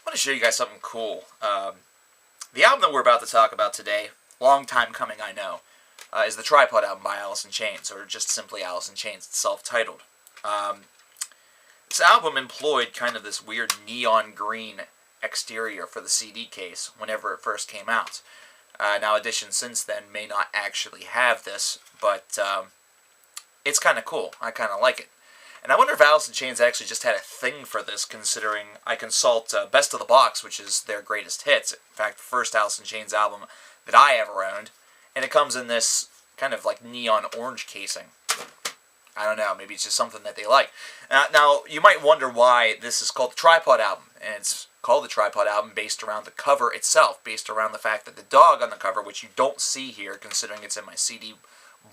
I want to show you guys something cool. The album that we're about to talk about today, long time coming I know, is the Tripod album by Alice in Chains, or just simply Alice in Chains. It's self-titled. This album employed kind of this weird neon green exterior for the CD case whenever it first came out. Now editions since then may not actually have this, but it's kind of cool. I kind of like it. And I wonder if Alice in Chains actually just had a thing for this, considering I consult Best of the Box, which is their greatest hits. In fact, the first Alice in Chains album that I ever owned. And it comes in this kind of like neon orange casing. I don't know, maybe it's just something that they like. Now, you might wonder why this is called the Tripod album. And it's called the Tripod album based around the cover itself, based around the fact that the dog on the cover, which you don't see here, considering it's in my CD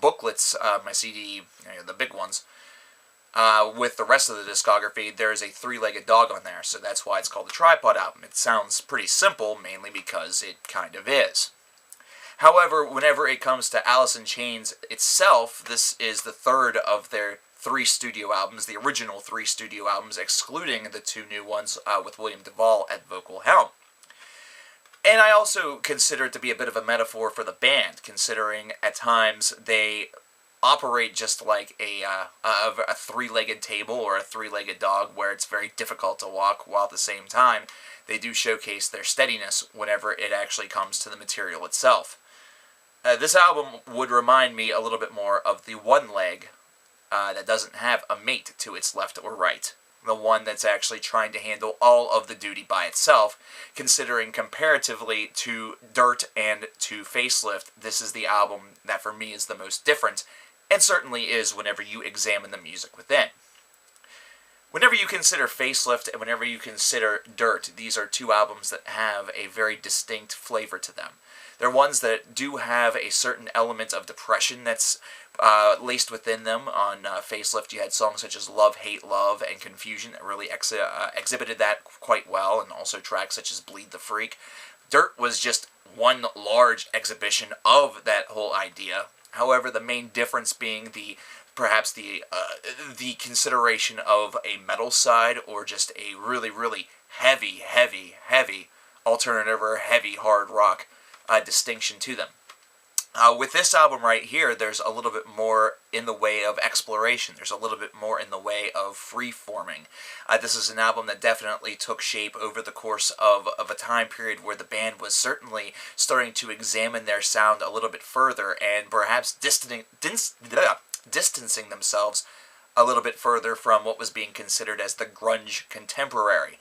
booklets, my CD, the big ones, with the rest of the discography, there's a three-legged dog on there, so that's why it's called the Tripod album. It sounds pretty simple, mainly because it kind of is. However, whenever it comes to Alice in Chains itself, this is the third of their 3 studio albums, the original 3 studio albums, excluding the 2 new ones with William Duvall at vocal helm. And I also consider it to be a bit of a metaphor for the band, considering at times they operate just like a 3-legged table or a 3-legged dog, where it's very difficult to walk, while at the same time they do showcase their steadiness whenever it actually comes to the material itself. This album would remind me a little bit more of the one leg that doesn't have a mate to its left or right. The one that's actually trying to handle all of the duty by itself, considering comparatively to Dirt and to Facelift, this is the album that for me is the most different, and certainly is whenever you examine the music within. Whenever you consider Facelift and whenever you consider Dirt, these are 2 albums that have a very distinct flavor to them. They're ones that do have a certain element of depression that's laced within them. On Facelift, you had songs such as Love, Hate, Love, and Confusion that really exhibited that quite well, and also tracks such as Bleed the Freak. Dirt was just one large exhibition of that whole idea. However, the main difference being perhaps the consideration of a metal side, or just a really, really heavy alternative or heavy hard rock distinction to them. With this album right here, there's a little bit more in the way of exploration. There's a little bit more in the way of free-forming. This is an album that definitely took shape over the course of a time period where the band was certainly starting to examine their sound a little bit further, and perhaps distancing themselves a little bit further from what was being considered as the grunge contemporary.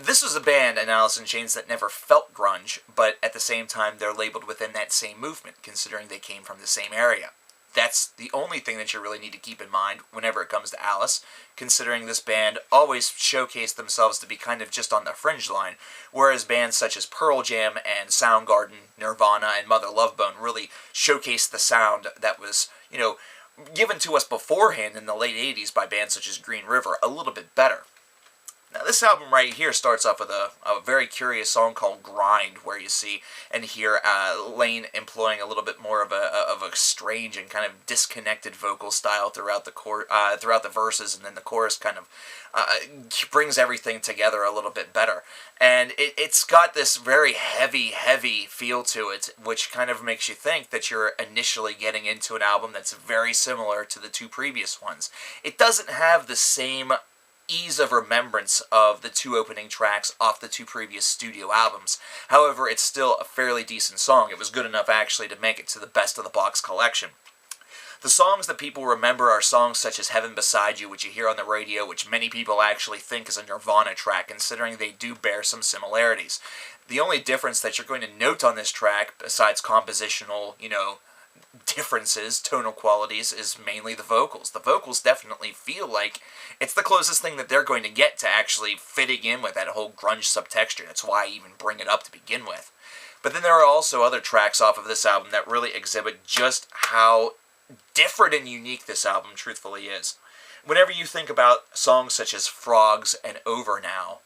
This was a band in Alice in Chains that never felt grunge, but at the same time they're labeled within that same movement, considering they came from the same area. That's the only thing that you really need to keep in mind whenever it comes to Alice, considering this band always showcased themselves to be kind of just on the fringe line, whereas bands such as Pearl Jam and Soundgarden, Nirvana, and Mother Love Bone really showcased the sound that was, given to us beforehand in the late 80s by bands such as Green River a little bit better. Now, this album right here starts off with a very curious song called Grind, where you see and hear Layne employing a little bit more of a strange and kind of disconnected vocal style throughout the verses, and then the chorus kind of brings everything together a little bit better. And it's got this very heavy feel to it, which kind of makes you think that you're initially getting into an album that's very similar to the 2 previous ones. It doesn't have the same ease of remembrance of the 2 opening tracks off the 2 previous studio albums. However, it's still a fairly decent song. It was good enough actually to make it to the Best of the Box collection. The songs that people remember are songs such as Heaven Beside You, which you hear on the radio, which many people actually think is a Nirvana track, considering they do bear some similarities. The only difference that you're going to note on this track, besides compositional, differences, tonal qualities, is mainly the vocals. The vocals definitely feel like it's the closest thing that they're going to get to actually fitting in with that whole grunge subtexture. That's why I even bring it up to begin with. But then there are also other tracks off of this album that really exhibit just how different and unique this album truthfully is. Whenever you think about songs such as Frogs and Over Now,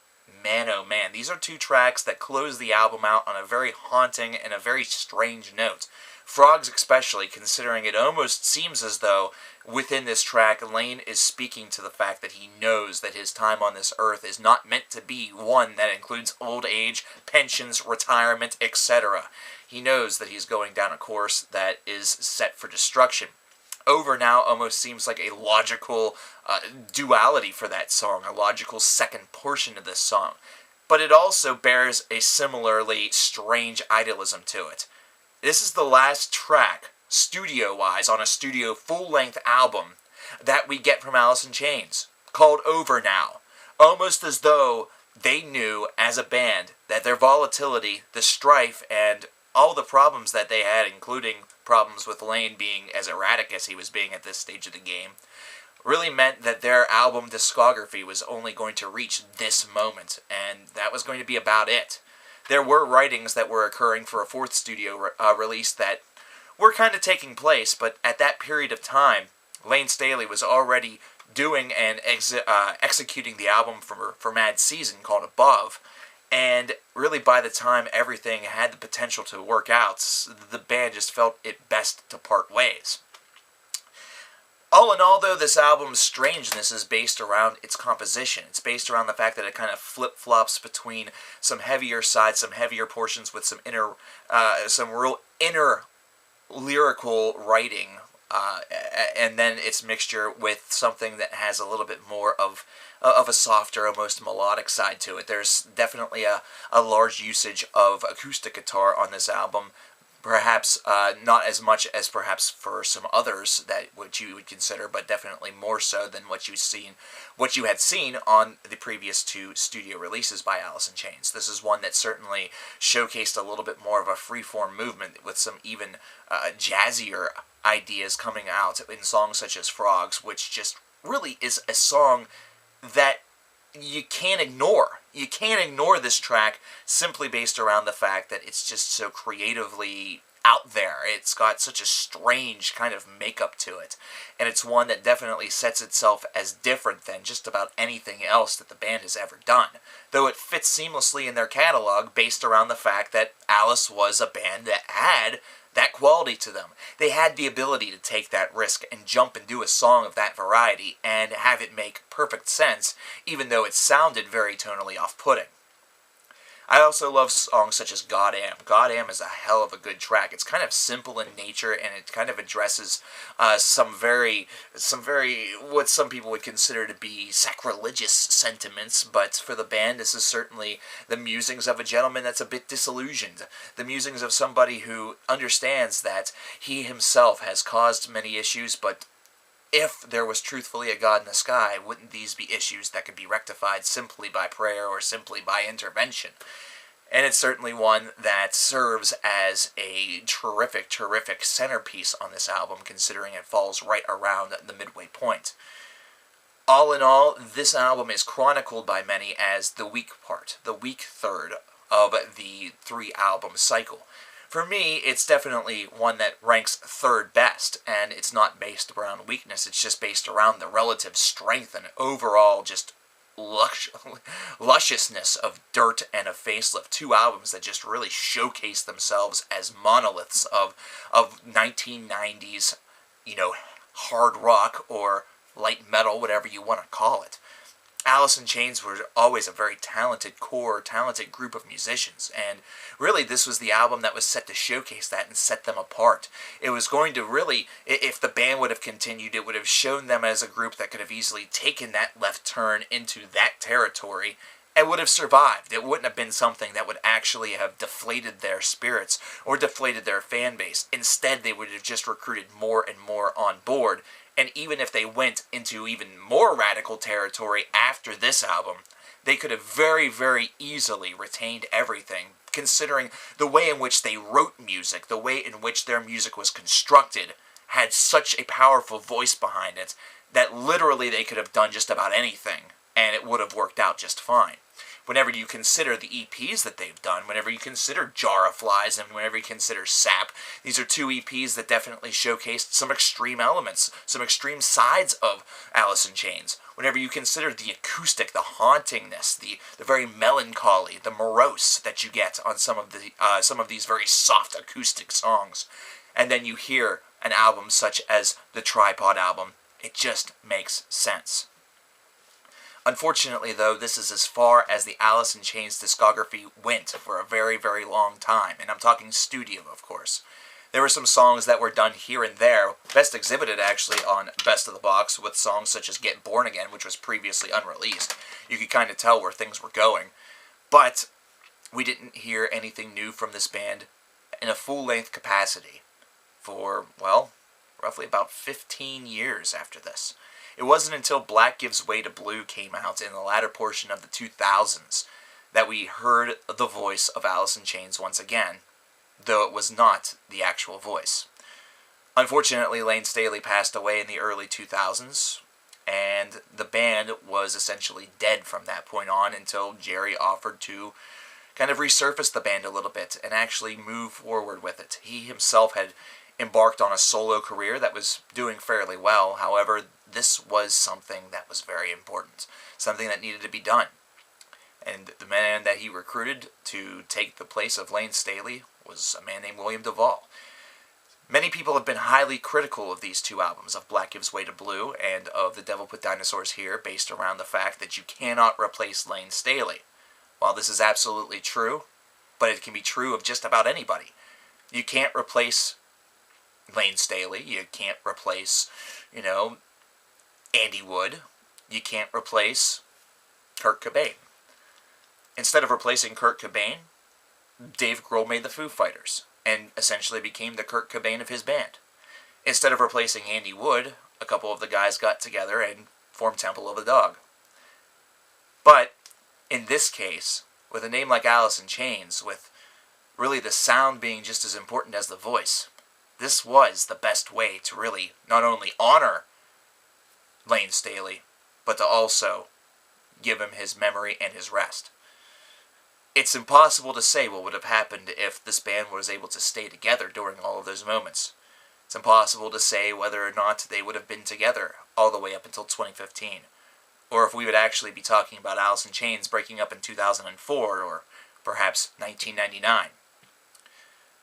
man oh man, these are 2 tracks that close the album out on a very haunting and a very strange note. Frogs especially, considering it almost seems as though within this track, Layne is speaking to the fact that he knows that his time on this earth is not meant to be one that includes old age, pensions, retirement, etc. He knows that he's going down a course that is set for destruction. Over Now almost seems like a logical duality for that song, a logical second portion of this song. But it also bears a similarly strange idealism to it. This is the last track, studio-wise, on a studio full-length album that we get from Alice in Chains, called Over Now. Almost as though they knew, as a band, that their volatility, the strife, and all the problems that they had, including problems with Layne being as erratic as he was being at this stage of the game, really meant that their album discography was only going to reach this moment, and that was going to be about it. There were writings that were occurring for a fourth studio release that were kind of taking place, but at that period of time, Layne Staley was already doing and executing the album for Mad Season called Above, and really by the time everything had the potential to work out, the band just felt it best to part ways. All in all, though, this album's strangeness is based around its composition. It's based around the fact that it kind of flip-flops between some heavier sides, some heavier portions with some real inner lyrical writing, and then its mixture with something that has a little bit more of a softer, almost melodic side to it. There's definitely a large usage of acoustic guitar on this album. Perhaps not as much as perhaps for some others that which you would consider, but definitely more so than what you had seen on the previous two studio releases by Alice in Chains. This is one that certainly showcased a little bit more of a freeform movement with some even jazzier ideas coming out in songs such as Frogs, which just really is a song that you can't ignore. You can't ignore this track simply based around the fact that it's just so creatively out there. It's got such a strange kind of makeup to it. And it's one that definitely sets itself as different than just about anything else that the band has ever done. Though it fits seamlessly in their catalog based around the fact that Alice was a band that had that quality to them. They had the ability to take that risk and jump and do a song of that variety and have it make perfect sense, even though it sounded very tonally off-putting. I also love songs such as God Am. God Am is a hell of a good track. It's kind of simple in nature, and it kind of addresses some very, what some people would consider to be sacrilegious sentiments, but for the band, this is certainly the musings of a gentleman that's a bit disillusioned. The musings of somebody who understands that he himself has caused many issues, but if there was truthfully a God in the sky, wouldn't these be issues that could be rectified simply by prayer or simply by intervention? And it's certainly one that serves as a terrific, terrific centerpiece on this album, considering it falls right around the midway point. All in all, this album is chronicled by many as the weak part, the weak third of the three-album cycle. For me, it's definitely one that ranks third best, and it's not based around weakness, it's just based around the relative strength and overall just lusciousness of Dirt and of Facelift. Two albums that just really showcase themselves as monoliths of 1990s, hard rock or light metal, whatever you want to call it. Alice in Chains were always a very talented group of musicians, and really this was the album that was set to showcase that and set them apart. It was going to really, if the band would have continued, it would have shown them as a group that could have easily taken that left turn into that territory and would have survived. It wouldn't have been something that would actually have deflated their spirits or deflated their fan base. Instead, they would have just recruited more and more on board. And even if they went into even more radical territory after this album, they could have very, very easily retained everything, considering the way in which they wrote music, the way in which their music was constructed, had such a powerful voice behind it, that literally they could have done just about anything, and it would have worked out just fine. Whenever you consider the EPs that they've done, whenever you consider Jar of Flies, and whenever you consider Sap, these are two EPs that definitely showcased some extreme elements, some extreme sides of Alice in Chains. Whenever you consider the acoustic, the hauntingness, the very melancholy, the morose that you get on some of these very soft acoustic songs. and then you hear an album such as the Tripod album, it just makes sense. Unfortunately, though, this is as far as the Alice in Chains discography went for a very, very long time, and I'm talking studio, of course. There were some songs that were done here and there, best exhibited actually on Best of the Box, with songs such as Get Born Again, which was previously unreleased. You could kind of tell where things were going, but we didn't hear anything new from this band in a full-length capacity for, well, roughly about 15 years after this. It wasn't until Black Gives Way to Blue came out in the latter portion of the 2000s that we heard the voice of Alice in Chains once again, though it was not the actual voice. Unfortunately, Layne Staley passed away in the early 2000s, and the band was essentially dead from that point on until Jerry offered to kind of resurface the band a little bit and actually move forward with it. He himself had embarked on a solo career that was doing fairly well. However, this was something that was very important, something that needed to be done. And the man that he recruited to take the place of Layne Staley was a man named William Duvall. Many people have been highly critical of these two albums, of Black Gives Way to Blue and of The Devil Put Dinosaurs Here, based around the fact that you cannot replace Layne Staley. While this is absolutely true, but it can be true of just about anybody. You can't replace Layne Staley. You can't replace, Andy Wood. You can't replace Kurt Cobain. Instead of replacing Kurt Cobain, Dave Grohl made the Foo Fighters and essentially became the Kurt Cobain of his band. Instead of replacing Andy Wood, a couple of the guys got together and formed Temple of the Dog. But in this case, with a name like Alice in Chains, with really the sound being just as important as the voice, this was the best way to really not only honor Layne Staley, but to also give him his memory and his rest. It's impossible to say what would have happened if this band was able to stay together during all of those moments. It's impossible to say whether or not they would have been together all the way up until 2015. Or if we would actually be talking about Alice in Chains breaking up in 2004 or perhaps 1999.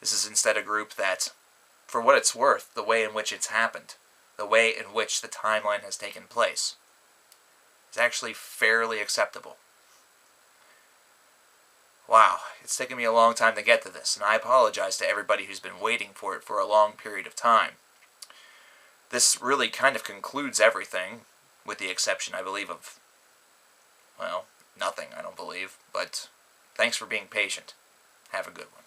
This is instead a group that, for what it's worth, the way in which it's happened, the way in which the timeline has taken place, is actually fairly acceptable. Wow, it's taken me a long time to get to this, and I apologize to everybody who's been waiting for it for a long period of time. This really kind of concludes everything, with the exception, I believe, of, well, nothing, I don't believe, but thanks for being patient. Have a good one.